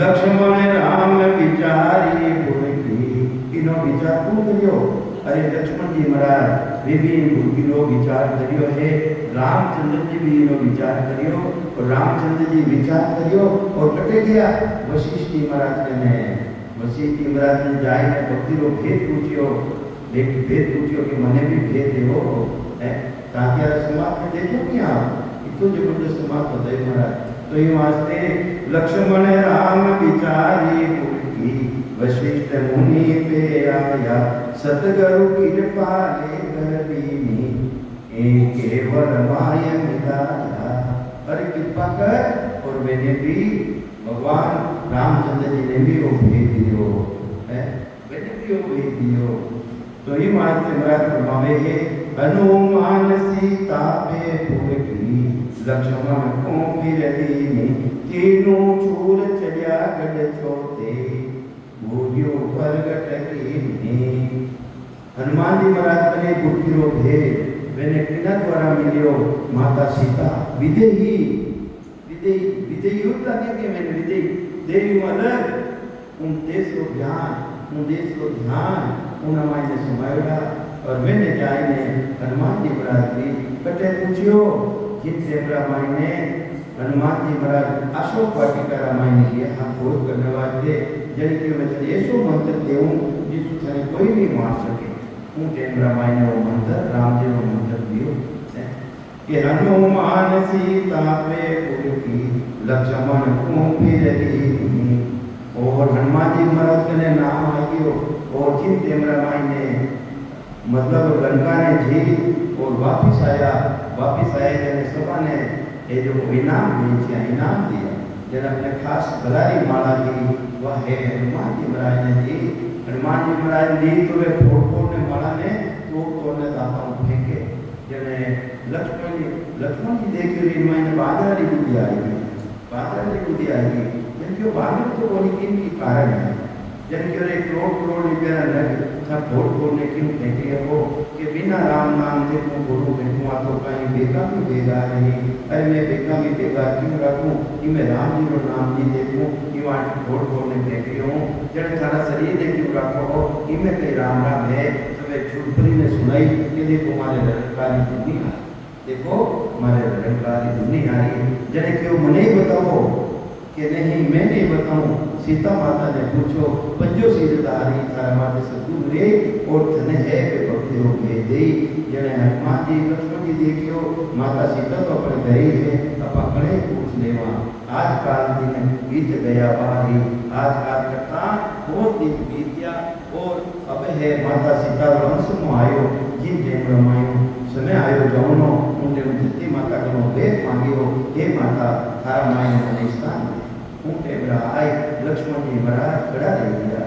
S2: लक्ष्मण राम विचारी बोली इनो विचार क्यों करियो अरे लक्ष्मण जी महाराज विभिन्न बुद्धि नो विचार करियो है रामचंद्र जी भी इनो विचार करियो और रामचंद्र जी विचार करियो और कटे गया वशिष्ठ जी महाराज ने वशिष्ठ जी महाराज ने जाए ने भक्ति रो भेद पूछियो भेद पूछियो कि मने भी भेद देवो है ताकि समाज में देखो कि आप इतो जबरदस्त समाज बताए महाराज तो ये वास्ते लक्ष्मण राम विचारी की वशिष्ठ मुनि पे आया सतगुरु कृपा ले कर दीनी एक केवल माय मिलाया। अरे कृपा कर। और मैंने भी भगवान रामचंद्र जी ने भी वो भेज दियो है, मैंने भी वो भेज दियो। तो ही मानते महाराज फरमावे है हनुमान सीता पे फूल की लक्ष्मण को फिर दीनी तीनों चूर चढ़िया गढ़ चौथे भूरियो प्रगट कीनी। हनुमान जी महाराज ने गुप्तिरो भेद मैंने किना द्वारा मिलियो माता सीता विदेही विदेही विदेही होता के मैंने विदेही देवी अलग उन देश को ज्ञान उन देश को ध्यान उन हमारे समायोड़ा। और मैंने जाने हनुमान जी महाराज की कटे पूछियो जिनसे रामायण ने हनुमान जी महाराज अशोक वाटिका रामायण किया हम बोध करने वाले जन के मैं ऐसो मंत्र देऊं जिसको थाने कोई नहीं मार सके। हूँ टेम रामायण वो मंत्र राम जी वो मंत्र दियो कि हनुमान सीता पे फूल की लक्ष्मण को फिर दीनी। और हनुमान जी महाराज के नाम आ गयो और जिन टेम रामायण ने मतलब लंका ने जीत और वापिस आया जने सभा ने ये जो इनाम दिया जन अपने खास गलारी माला की वह है हनुमान जी महाराज ने दी। हनुमान जी महाराज दी तो वे फोड़ ने माला ने तोड़ने दाता फेंके जने लक्ष्मण जी देख रही मैंने बादरारी बुद्धि आएगी जिनके बादर तो वो किन की कारण है जिनके एक करोड़ रुपया लग सब फोड़ ने क्यों फेंके वो कि बिना राम नाम से तू गुरु फेंकुआ तो कहीं बेगा भी बेगा नहीं। अरे मैं बेगा भी बेगा क्यों रखूं कि मैं राम जी को नाम नहीं देखूं कि वहाँ फोड़ ने फेंके हूँ जब सारा शरीर ने क्यों रखो हो कि मैं कहीं राम है। तो मैं छुटपरी ने सुनाई कि देखो हमारे लड़कारी दुनिया देखो हमारे लड़कारी दुनिया आ रही जने क्यों मने बताओ कि नहीं मैं नहीं बताऊं। सीता माता ने पूछो पंजो सिरधारी थारा माते सद्गुरु रे और धन है के भक्ति हो के दे जने हनुमान जी लक्ष्मण जी देखियो माता सीता तो अपने घर ही है अपा कणे पूछ लेवा। आज काल दिन बीत गया बारी आज काल करता बहुत दिन बीत गया और अब है माता सीता वंश में आयो जिन जेम रमायो समय आयो जौनो उन्हें धरती माता को वेद मांगियो हे माता थारा मायने मने स्थान ऊँटे बड़ा आए लक्ष्मण जी महाराज खड़ा रह गया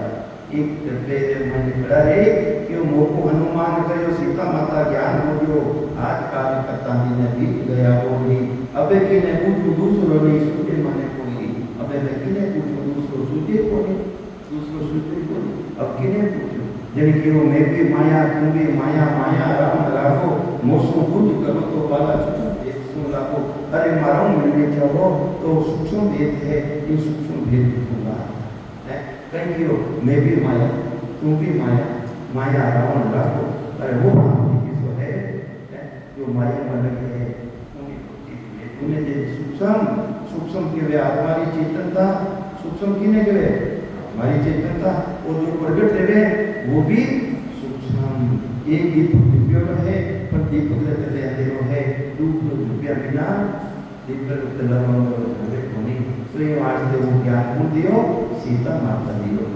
S2: एक तरफे मन खड़ा रहे कि मोको हनुमान कहो सीता माता ज्ञान हो गयो आज काल करता ने बीत गया वो नहीं अबे कि ने पूछू दूसरो नहीं सूटे माने कोई अबे मैं किने पूछू दूसरो सूटे कोई दूसरो सूटे कोई अब किने पूछू जने कि वो मैं भी माया तुम भी माया माया राम राखो मोसो खुद करो तो वाला छुटो सुन लाखो। अरे मारो मिलने चाहो तो सूक्ष्म भेद है इन सूक्ष्म भेद होगा है कहीं कि मैं भी माया तुम भी माया माया रावण राखो। अरे वो किसको है जो माया में लगे है उन्हें जो सूक्ष्म के वे हमारी चेतनता सूक्ष्म किने के हमारी चेतनता और जो प्रगट रहे वो भी सूक्ष्म एक दिव्य है पर दीपक रहते अंधेरो है दूसरो रुपया बिना दीपक होनी तो ये वास्ते वो ज्ञान को दियो सीता माता दियो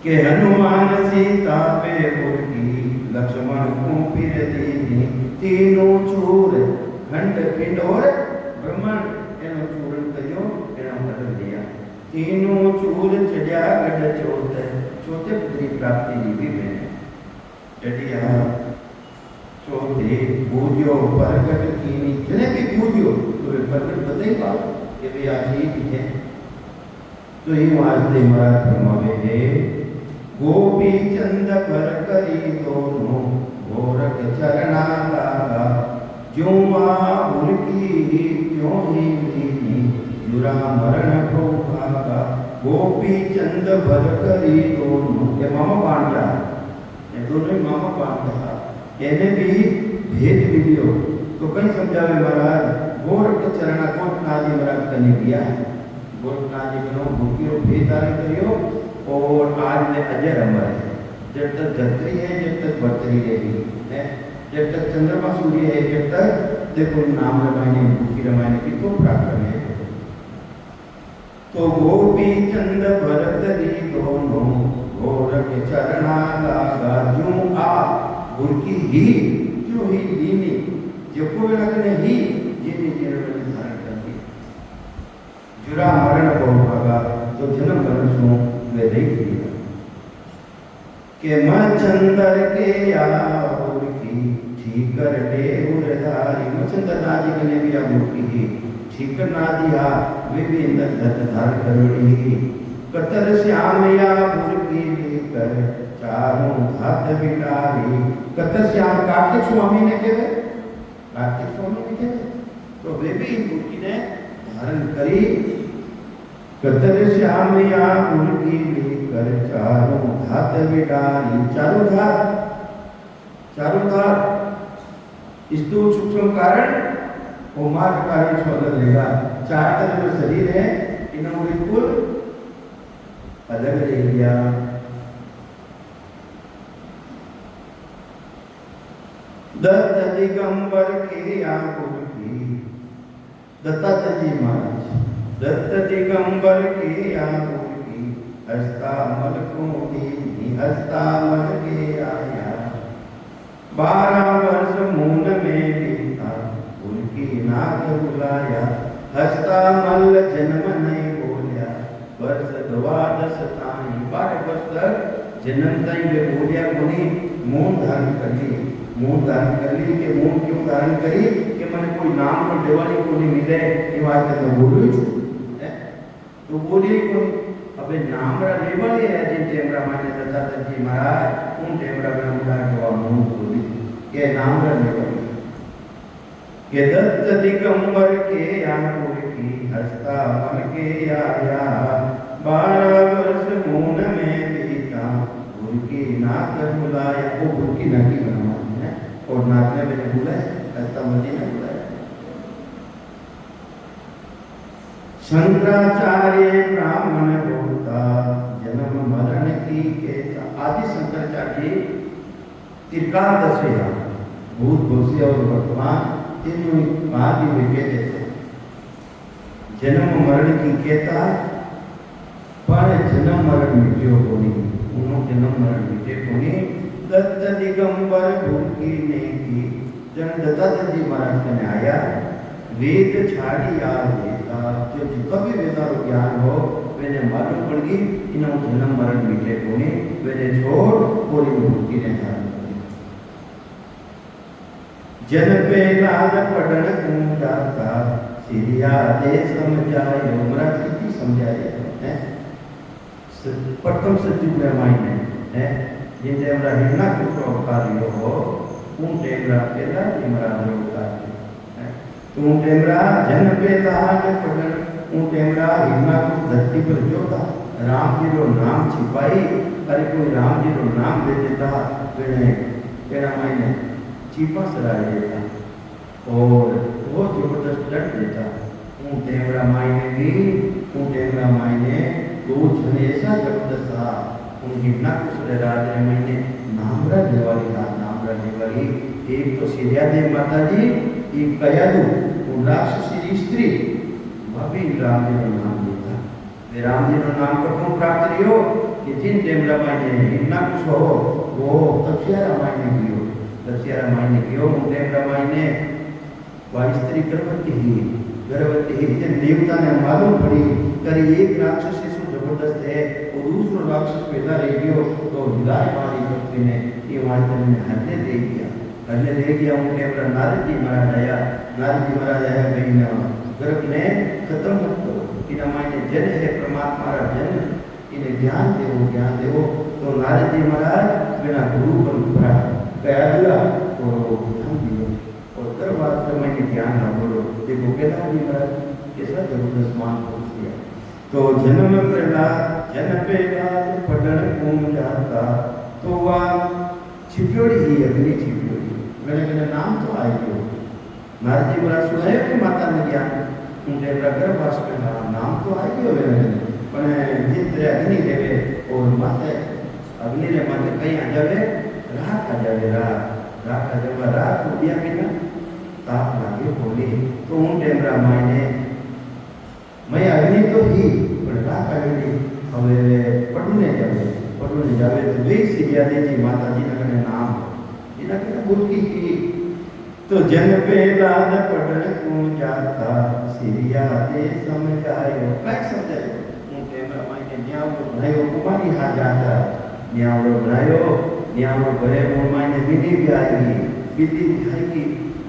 S2: के हनुमान सीता पे की लक्ष्मण को फिर दीनी तीनों चूर खंड पिंड और ब्रह्मांड एनो चूरन करियो एना बदल दिया तीनों चूर चढ़िया गढ़ चौथे पुत्री प्राप्ति दी भी मैंने चढ़िया चौथे पूज्यो प्रगट कीनी जने भी पूज्यो तो वे प्रगट बताई बात कि वे आज ही है। तो ये वास्ते महाराज फरमावे है गोपी चंद कर करी दोनों गोरख चरना लागा जो माँ उनकी क्यों ही लीनी जुरा मरण को भागा गोपी चंद भर करी दोनों ये मामा बांध रहा ये दोनों ही मामा बांध रहा कहने भी भेद मिलियो तो कहीं समझावे महाराज गोरख चरणा गोरखनाथ जी महाराज करने दिया गोरखनाथ जी बनो भूखियो भेद धारण करियो और आज में अजय अमर है जब तक धरती है जब तक बढ़ती रहेगी है जब तक चंद्रमा सूर्य है जब तक देखो नाम रामायण भूखी रामायण की तो पराक्रम है। तो गोपी चंद भरत री दोनों घोर के चरणा लागा जो आ बुरकी ही जो ही लीनी जो कोई लगने ही जिन्हें जिन्होंने धारण कर दी जुरा मरण को भागा तो जन्म मरण सो वे देख लिया के मचंदर के या बुरकी ठीक कर दे उरधारी मचंदर नाजी कने भी या बुरकी ही ठीक ना दिया वे भी इंद्र धत धार करोड़ी कतर श्याम या बुरकी लेकर चारों हाथ बिटारी कतर श्याम कार्तिक स्वामी ने कहे कार्तिक स्वामी ने कहे तो वे भी इन बुरकी ने धारण करी कतर श्याम या बुरकी लेकर चारों हाथ बिटारी चारों धार इस तो सूक्ष्म कारण वो मार्ग कार्य छोड़ लेगा चार तरह जो शरीर है इन्होंने बिल्कुल अलग ले लिया दत्त दिगंबर के आंखों की दत्तात्रेय जी महाराज दत्त दिगंबर के आंखों की हस्ता मल को दी हस्ता मल के आया 12 वर्ष मून में बीता उनकी नाक बुलाया हस्ता मल जन्म नहीं बोलिया वर्ष 12 ताई 12 वर्ष तक जन्म ताई वे बोलिया कोनी मौन धारण कर ली कि मौन क्यों धारण करी कि मैंने कोई नाम को देवानी को नहीं मिले ये बात तो बोलू है तो बोलिए कोई अबे नाम रा लेवल है जिन टेमरा माने दत्तात्रेय जी महाराज उन टेमरा में मुड़ा के मौन बोली के नाम रा लेवल के दत्त दिगंबर के आंखों की हस्ता मन के आया 12 वर्ष मौन में बीता उनकी नाक बुलाया वो उनकी नाकी बनवानी है और नाक ने मैंने बुलाया हस्ता मन ने बुलाया शंकराचार्य ब्राह्मण बोलता जन्म मरण की कहता आदि शंकराचार्य तिरकादशे भूत भविष्य और वर्तमान तीनों आदि में कहते थे जन्म मरण की कहता पर जन्म मरण मिट्यो कोनी उन्होंने जन्म मरण मिटे कोनी दत्त दिगंबर भूखी ने की जन दत्तात्रेय जी महाराज ने आया वेद छाड़ी आ देता जो जितना भी वेदा रो ज्ञान हो वेने मालूम पड़ गई इन्हों जन्म मरण मिटे कोनी वेने छोड़ पूरी भूखी ने धारण कर जन पे लाल पढ़न क्यों जाता सिरिया दे समझायो मराठी की समझाए है प्रथम सचिव रामायण है ये देवरा हिना को अवतारियो हो उन देवरा पहला हिमरा अवतार है तो देवरा जन पे लाल पढ़न उन देवरा हिना को धरती पर जोता राम जी रो नाम छिपाई अरे कोई राम जी रो नाम दे देता फिर रामायण छिपा सरा देता और वो जबरदस्त डर देता उन देवरा मायने भी उन देवरा मायने दो जन ऐसा जबरदस्त था उनकी नक्श राज ने महीने नामरा देवाली था नामरा देवाली एक तो सिरिया देव माता जी एक कयादू वो राक्षसी स्त्री भाभी राम जी का नाम देता वे राम जी का नाम पर क्यों प्राप्त रही हो कि जिन देवरा मायने नक्श हो वो तपस्या मायने की हो तपस्या मायने की हो उन देवरा मायने वह स्त्री गर्भवती ही जब देवता ने मालूम पड़ी करी एक राक्षस से जबरदस्त है और दूसरा राक्षस पैदा रह गयो तो हिदाय मारी पृथ्वी ने ये वाचन ने हरने दे दिया उनके पर नारद जी महाराज आया भाई ने गर्भ ने खत्म मत करो कि हमारे जन है परमात्मा रा जन इन्हें ज्ञान देवो तो नारद जी महाराज बिना गुरु परंपरा कया दिया तो ध्यान दियो और दरबार से मैंने ज्ञान ना बोलो देखो कहता जी महाराज कैसा जबरदस्त मान पहुंच गया तो जन्म प्रहलाद पढ़न कौन जाता तो वह छिप्योड़ी ही अग्नि छिप्योड़ी मैंने नाम तो आई गयो नारद जी महाराज सुनाए कि माता ने ज्ञान उनके गर्भवास में नाम तो आई गयो मैंने जितने अग्नि देवे और माते अग्नि ने माते कहीं आ जावे रात आ जावे रात हो गया कि ना ताप लागे बोले तो उन टेमरा मायने मैं अग्नि तो ही पर रात अग्नि હવે પડુને જાવે पढ़ने जावे तो वे सीरिया दे जी माता जी ने कने नाम इना के बुद्धि की तो जन पेला न पढ़न को जाता सीरिया दे समझायो मैं समझायो हूँ कैमरा माइने न्यावड़ो बनायो कुमारी हा जाता न्यावड़ो बनायो न्यावड़ो भरे मुँह माइने बीनी भी आएगी बीती आएगी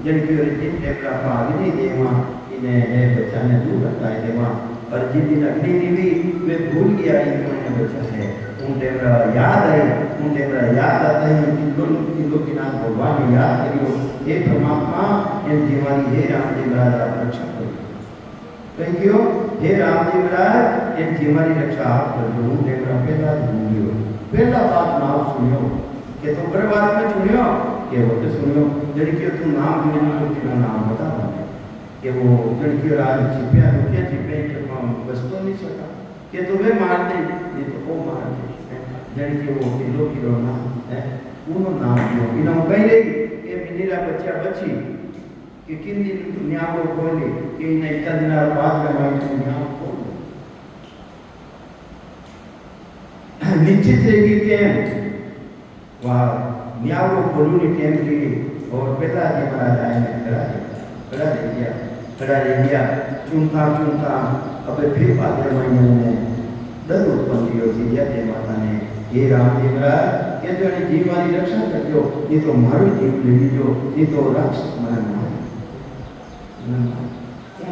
S2: जन की ओर जिन कैमरा पा अग्नि देवा इन्हें है बचाने दूर हटाए देवा और जिन दिन अग्नि भी वे भूल गया इन्होंने बचा है उन टेमरा याद आई उन टेमरा याद आता है जिन लोग की नाम भगवान ने याद करियो हे परमात्मा इन जीवानी हे राम जी महाराज आप रक्षा करो थैंक यू हे राम जी महाराज इन जीवानी रक्षा आप कर दो उन टेमरा पहला बात नाम सुनियो के तो बड़े में सुनियो के वो तो सुनियो जड़की तू नाम लेने को तेरा नाम बता कि वो जड़की राज छिपया तो क्या छिपे कि बस तो नहीं सका कि तो वे मार दे ये तो वो मार दे जड़की वो किलो ना है उनो नाम दियो इना कही रही कि मिनीरा बच्चा बची कि किन दिन दुनिया को खोले कि इन इतना दिन बाद में मैं दुनिया को खोल निश्चित रहेगी कि वहाँ न्यावो खोलूनी टेम की और पहला जी महाराज आए में खड़ा रह गया चुनता अबे फिर पात्र महीने में दर उत्पन्न किया सीरिया के माता ने ये राम जी महाराज के जो जीव वाली रक्षा कर दो ये तो मारो जीव ले लीजो ये तो राक्षस मन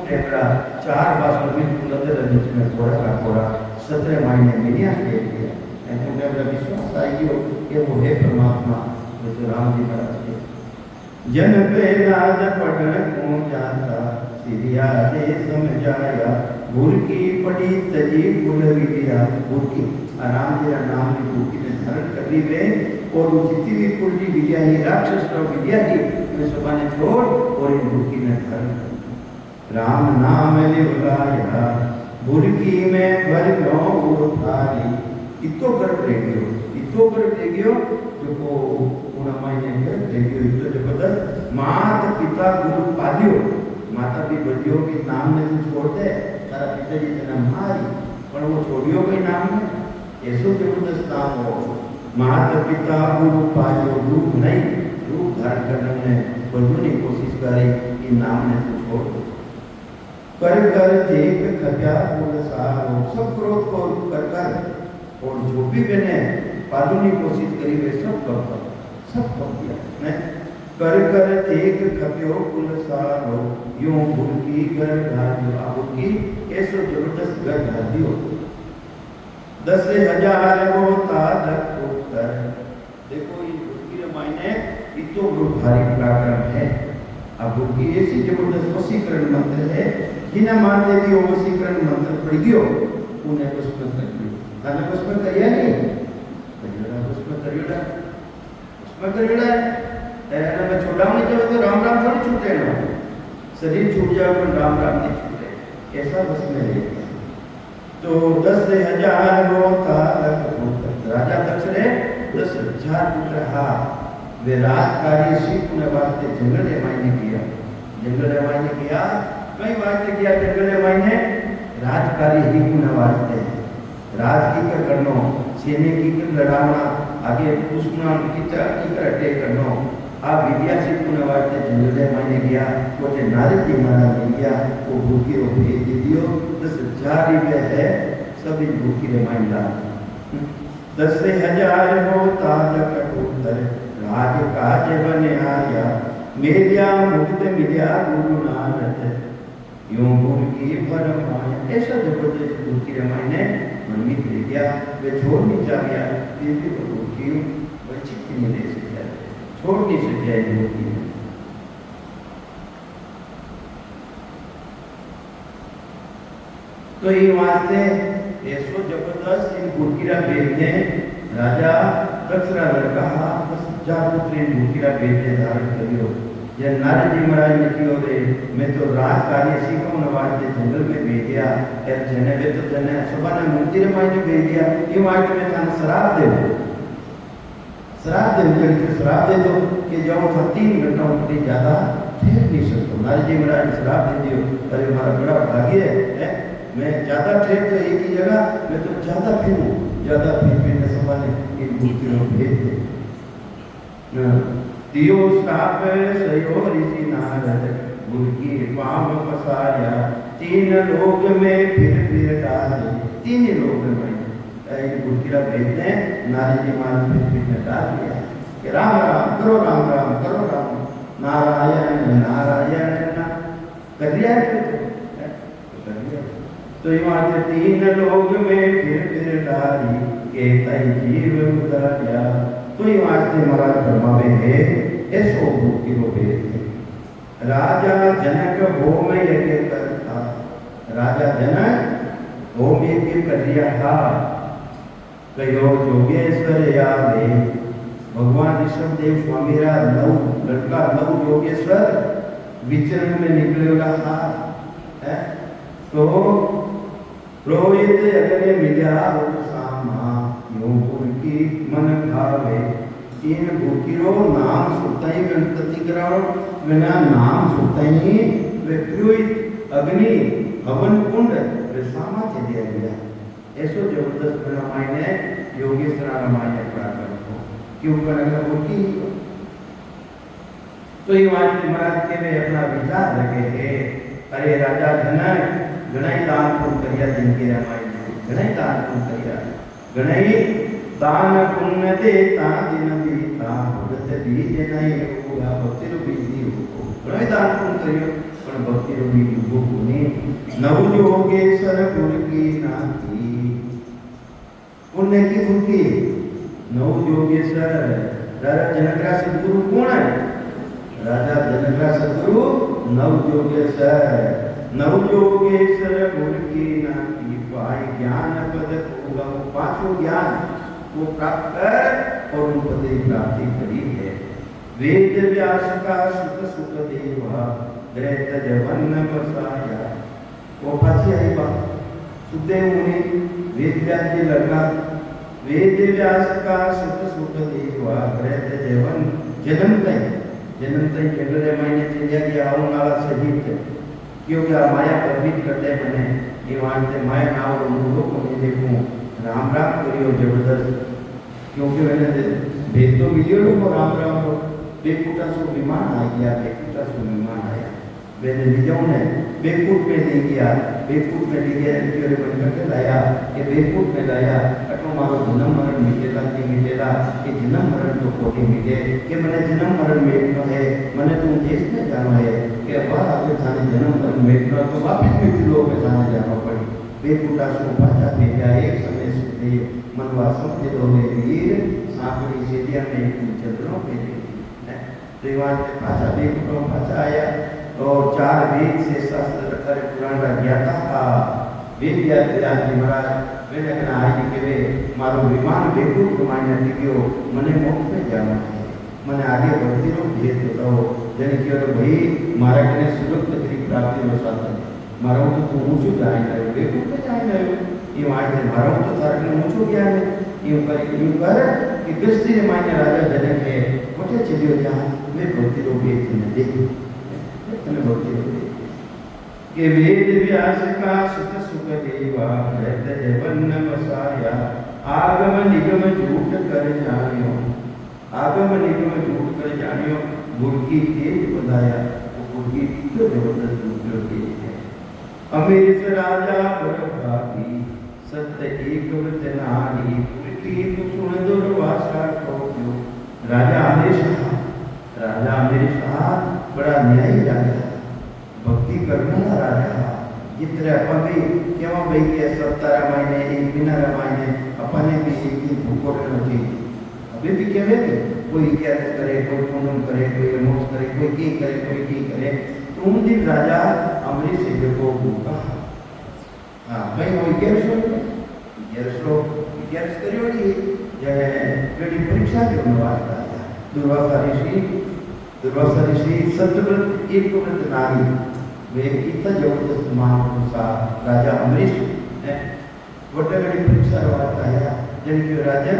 S2: टेकड़ा 4 बार बिल्कुल अंदर बीच में थोड़ा 17 महीने मिलिया के लिए ऐसे विश्वास आई गयो कि वो है परमात्मा जो राम जी महाराज के जन पेला न पढ़न को जाता सीरिया दे समझाया भूल की पड़ी तजी भूल विद्या भूल की राम जी का नाम की भूल की धारण कर ली वे और वो जितनी भी कुल की विद्या ही राक्षस और विद्या ही वे सभा ने छोड़ और इन भूल की ने धारण कर राम नाम ले बुलाया भूल की में भर लो उठाली इतो कर गयो जो को पूरा मायने कर देगियो इतो जबरदस्त माता पिता गुरु पालियो माता भी बदियो के नाम ने तू छोड़ दे तारा पिताजी तेना मारी पर वो छोड़ियो कोई नाम ने ऐसो जबरदस्त नाम हो माता पिता गुरु पालियो रूप नहीं रूप धारण करने में बदलने की कोशिश करे कि नाम ने तू छोड़ दो कर देख खप्या बोल सारो सब क्रोध को कर और जो भी मैंने पालने की कोशिश करी वे सब कम किया मैं कर देख खप्यो कुल सारो यूं भूल की घर ढालियो आप की कैसो जबरदस्त घर ढाल दियो 10,000 होता धक उत्तर देखो ये भूल के मायने इतो भारी पराक्रम है अब भूल की ऐसी जबरदस्त वशीकरण मंत्र है जिन्हें मानते भी वो वशीकरण मंत्र पड़ गयो उन्हें पुष्प कर दियो ताने पुष्प करिया नहीं करियोड़ा पुष्प करियोड़ा एना में छोड़ाने जाओ तो राम राम थोड़ी छूटे ना शरीर छूट जाए पर राम नहीं छूटे ऐसा बस में है तो 10,000 होता राजा दक्ष ने 10,000 पुत्र हा वे राजकारी सीख ने वास्ते जंगल मायने किया कई वास्ते किया जंगल मायने राजकारी ही ने वास्ते राज की कर करनो सेने की कर लड़ाना आगे दुश्मन की कर अटैक करनो आ विद्या सीख ने वास्ते जंगल मायने गया तो जे नारद जी महाराज ने गया वो भूखी रो भेज दियो 10,000 रुपए है सभी भूखी रे माइंडा 10,000 होता कटोत्तर राज काज बने आया मेरिया मुक्त मिलिया गुरु नानक यूं गुरु की फरमाया ऐसा जबरदस्त गुरु की रामायण मनमित ले गया वे छोड़ नहीं जा गया फिर भी वो गुरु की बच्ची की नहीं ले सका छोड़ नहीं सका गुरु की तो ये वास्ते ऐसो जबरदस्त इन गुरकीरा भेजने राजा दक्षरा लड़का 10,000 पुत्र इन गुरकीरा भेजने धारण करियो ये नारद जी महाराज ने कियो रे मैं तो राज कार्य सीखो नवाज के जंगल में भेज दिया यार जने वे तो जने सुबह ने मुक्ति रे मायने भेज दिया ये वाक्य में थाने शराब दे के शराब दे दो कि जाओ 3 घंटा से ज्यादा ठहर नहीं सकते नारद जी महाराज ने शराब दे दियो अरे हमारा बड़ा भाग्य है मैं ज़्यादा ठेर तो एक ही जगह, मैं तो ज़्यादा फिरूँ, ज़्यादा फिर समाने इन मूर्तियों भेज दे। दियो साप सयो ऋषि नारद, गुर की पाँव पसाया, तीन लोक में फिर डाले, तीन लोक में गुरकीरा भेजते हैं, नारद जी महाराज फिर डाल दिया कि राम राम करो, राम राम करो, राम नारायण नारायण ना कर दिया तो यहाँ तीन लोग में फिर डाली के तई जीव उदारिया। तो यहाँ से महाराज फरमावे है ऐसो भूखी रो भेद राजा जनक होम यज्ञ करता, राजा जनक होम यज्ञ कर दिया था, कहो जोगेश्वर आवे, भगवान ऋषभदेव स्वामी रा नव लड़का नव योगेश्वर विचरण में निकले रहा है। तो रोहित अगले मिल्या सामा यूं की मन भावे, इन भूखिरो नाम सुताई गणपति कराओ, बिना नाम सुताई वे प्रोहित अग्नि हवन कुंड वे सामा चलिया गया। ऐसो जबरदस्त रामायण है, योगेश्वर रामायण प्राप्त हो क्यों करेगा भूखी। तो ये महाराज के वे अपना विचार लगे है, अरे राजा जनक गणाई दान पुण्य करिया, जिनके रामायण में गणाई दान पुण्य करिया, गणाई दान पुण्य देता दिन बीता, भगत बीज नहीं होगा, भक्ति रो बीज नहीं होगा, गणाई दान पुण्य करियो पण भक्ति रो बीज होगा नहीं। नव योगेश्वर गुर की नाती, पुण्य की भूखी नव योगेश्वर। राजा जनक रा सद्गुरु कौन है? राजा जनक रा सद्गुरु नव योगेश्वर। नव योगेश्वर गुर की नाती, पाए ज्ञान पद होगा, पांचों ज्ञान को प्राप्त कर और उन पद प्राप्ति करी है। वेद व्यास का सुत सुत देवा, ग्रह जवन बसाया। वो पाछी आई बात, सुखदेव मुनि वेद व्यास के लड़का, वेद व्यास का सुत सुत देवा, ग्रह जवन जन्म तय जगरे महीने चलिया गया आऊँ नाला शहीद थे, क्योंकि माया प्रवृत्त करते बने ये मानते माया नाव और मूलों को मैं देखूं राम राम करियो जबरदस्त, क्योंकि मैंने भेद तो मिलियो लोग राम राम को बेकुटा सो विमान आ गया, बेकुटा सो विमान आया, मैंने निजाऊ ने बेकुट में ले गया, बेकुट में ले गया क्यों बन करके लाया, ये बेकुट में लाया अटो मारो जन्म मरण मिटेला कि मिटेला, कि जन्म मरण तो कोटि मिटे, कि मैंने जन्म मरण मिटना है, मैंने तुम देश में जाना है, कि अब आगे थाने जन्म मरण मिटना तो वापिस मिट्टी लोग में थाने जाना पड़ी। बेकुटा सो पाचा भेजा एक समय सुधे मनवासों के दोहे वीर, सांकड़ी सीढ़िया में एक चंद्रों पे देवान के पाचा बेकुटों पाचा आया और चार वेद से शास्त्र रखकर पुराण का ज्ञाता था। वेद ज्ञाता जी महाराज मैंने कहना आई कि वे मारो विमान बेकुट कमाने टिक्यो, मने मोक्ष में जाना है, मने आगे बढ़ती रो भेद बताओ, जने कि अरे भाई मारा कने सुरत तकलीफ प्राप्ति रो साधन, मारो तो तू ऊंचो जाए ना बेकुट में जाए ना, ये मार से मारो तो तार कने ऊंचो गया है, यूं कर कि गस्ती ने मायने राजा जनक है, कोटे चलियो जहाँ वे बढ़ती रो भेद ने देखो के वेद व्यास का सुत सुख देवा, रहत जवन बसाया, आगम निगम झूठ कर जानियो, आगम निगम झूठ कर जानियो, गुर की तेज बताया, वो गुर की जो जबरदस्त जो तेज है। अमीर राजा बरभागी, सत्य एक वचनानी, उल्टी सुन दुर्वासा को जो। राजा अमीर शाह बड़ा न्यायी राजा, भक्ति करने वाला राजा, जितने अपन भी क्यों भाई के सप्ताह रामायण एक बिना रामायण अपने भी एक दिन भूखो रहना चाहिए। अभी भी क्या है कोई क्या करे, कोई पूनम करे, कोई मोक्ष करे, कोई की करे, कोई की करे, तो उन दिन राजा अमरीश से देखो भूखा। हाँ भाई वो 1100 करियो जी जय परीक्षा के अनुवाद आया। दुर्वासा ऋषि सत्यव्रत एक व्रत नारी, वे इतना जबरदस्त महापुरुष राजा अमरीश है, वटे बड़ी परीक्षा वाला आया, जिनके राजन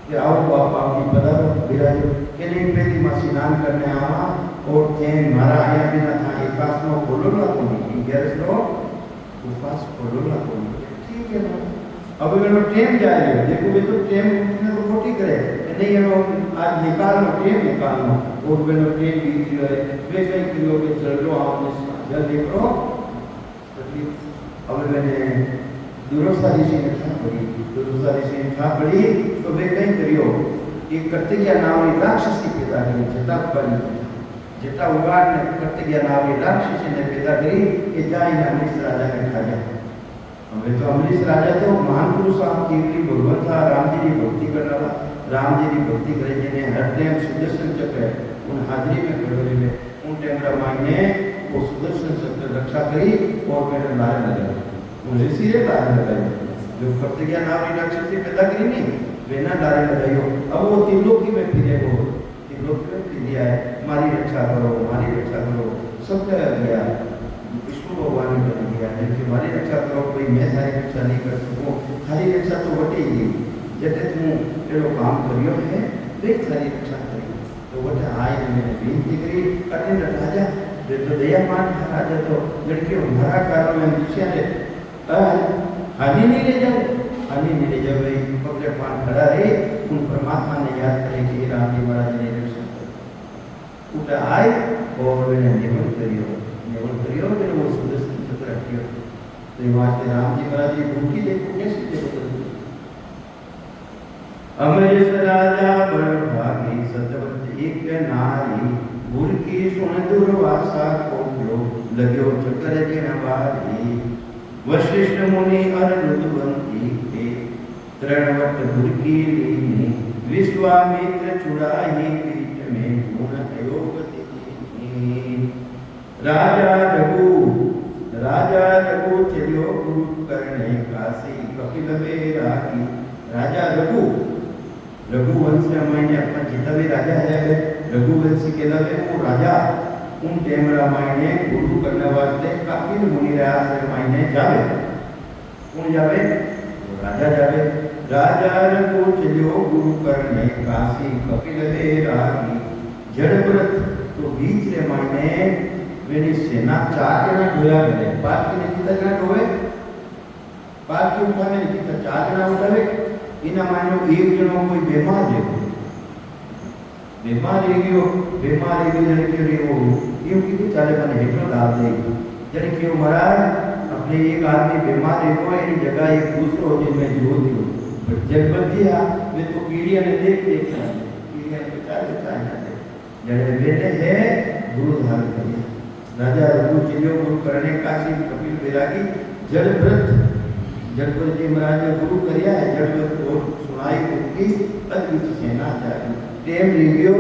S2: कि आओ बाप आपकी पधारो विराजो, के नहीं पहली माँ स्नान करने आवा और थे मारा आया बिना था एकाश नो बोलो ना तो नहीं 1100 उपवास पड़ोला कोई ठीक है ना अब एनो टेम जाए देखो वे तो टेम उठने तो खोटी करे नहीं एनो आज निकालनो टेम निकालनो और वेनो टेम बीत रही है वे कई किलो के चल लो आपने जल्दी करो अब मैंने दुरुस्तारी से था पड़ी तो वे कई करियो एक कर्तिज्ञा नामनी राक्षसी पैदा करी जटा बनी जटा उगाड़ ने कर्तिज्ञा नामनी राक्षसी ने पैदा करी कि जाई ने अमरीश राजा ने खा गया हमें तो अमरीश राजा तो महान पुरुष आप केवली भगवान था राम जी की भक्ति करना था राम जी की भक्ति करे जिन्हें हर टाइम सुदर्शन चक्र उन हाजिरी में खड़े में उन टाइम रामायण ने वो सुदर्शन चक्र रक्षा करी और मेरे लारे लगाए उन ऋषि ने लारे लगाए जो कर्तिज्ञा नामनी राक्षसी पैदा करी नहीं वेना लारे लगायो अब वो त्रिलोकी में फिरे वो त्रिलोकी में फिर गया है हमारी रक्षा करो सब कह गया विष्णु भगवान ने कर दिया है कि हमारी रक्षा करो कोई मैं सारी रक्षा नहीं कर सकूँ सारी रक्षा तो वटेगी जैसे तुम एड़ो काम करियो है वे सारी रक्षा करी तो वटे आए मैंने विनती करी कठिन राजा जो तो दयामान था राजा तो लड़के हमारा कारण में दूसरे ने हानि नहीं ले जाओ भाई पकड़े पान खड़ा रहे उन परमात्मा ने याद करे कि राम जी महाराज ने रक्षा करी उठा आए और मैंने निमन करियो मैंने वो सुदर्शन चक्र रखियो तो वहाँ से राम जी महाराज की भूखी देखो कैसे देखो अमरीश राजा बड़ भागी सतवत एक नारी भूखी सुन दुर्वासा को लग्यो चक्र जिन बारी वशिष्ठ मुनि अरुदवंती के तृणवत भूखी लीनी विश्वामित्र चुड़ाई बीच में गुण अयोग राजा रघु चलियो गुरु करने काशी कपिल बेरा की राजा रघुवंश रामायण अपना जितना भी राजा है रघुवंशी के लगे वो राजा उन टाइम रामायण गुरु करने वास्ते कपिल मुनि रामायण जावे कौन जावे राजा जावे राजा रघु चलियो गुरु करने काशी कपिल बेरा की जड़व्रत तो बीच रामायण वेनी सेना 4 जना ढोया करे 5 के कितना जना ढोए 5 के उठावे ने कितना 4 जना उठावे इना मानो एक जनो कोई बीमार है जने के रे वो यूं की चाले माने हेठो डाल दे जने के महाराज अपने एक आदमी बीमार है को एनी जगह एक दूसरो जिनमें जोड़ दियो जब बदिया वे तो कीड़िया ने देख कीड़िया बेचारे जने बेटे है गुरु धारण करिए राजा रघु चलियो गुरु करने काशी कपिल बैरागी जड़व्रत जी महाराज ने गुरु करिया है जड़व्रत और सुनाई उनकी अद्भुत सेना जागी टेम लियो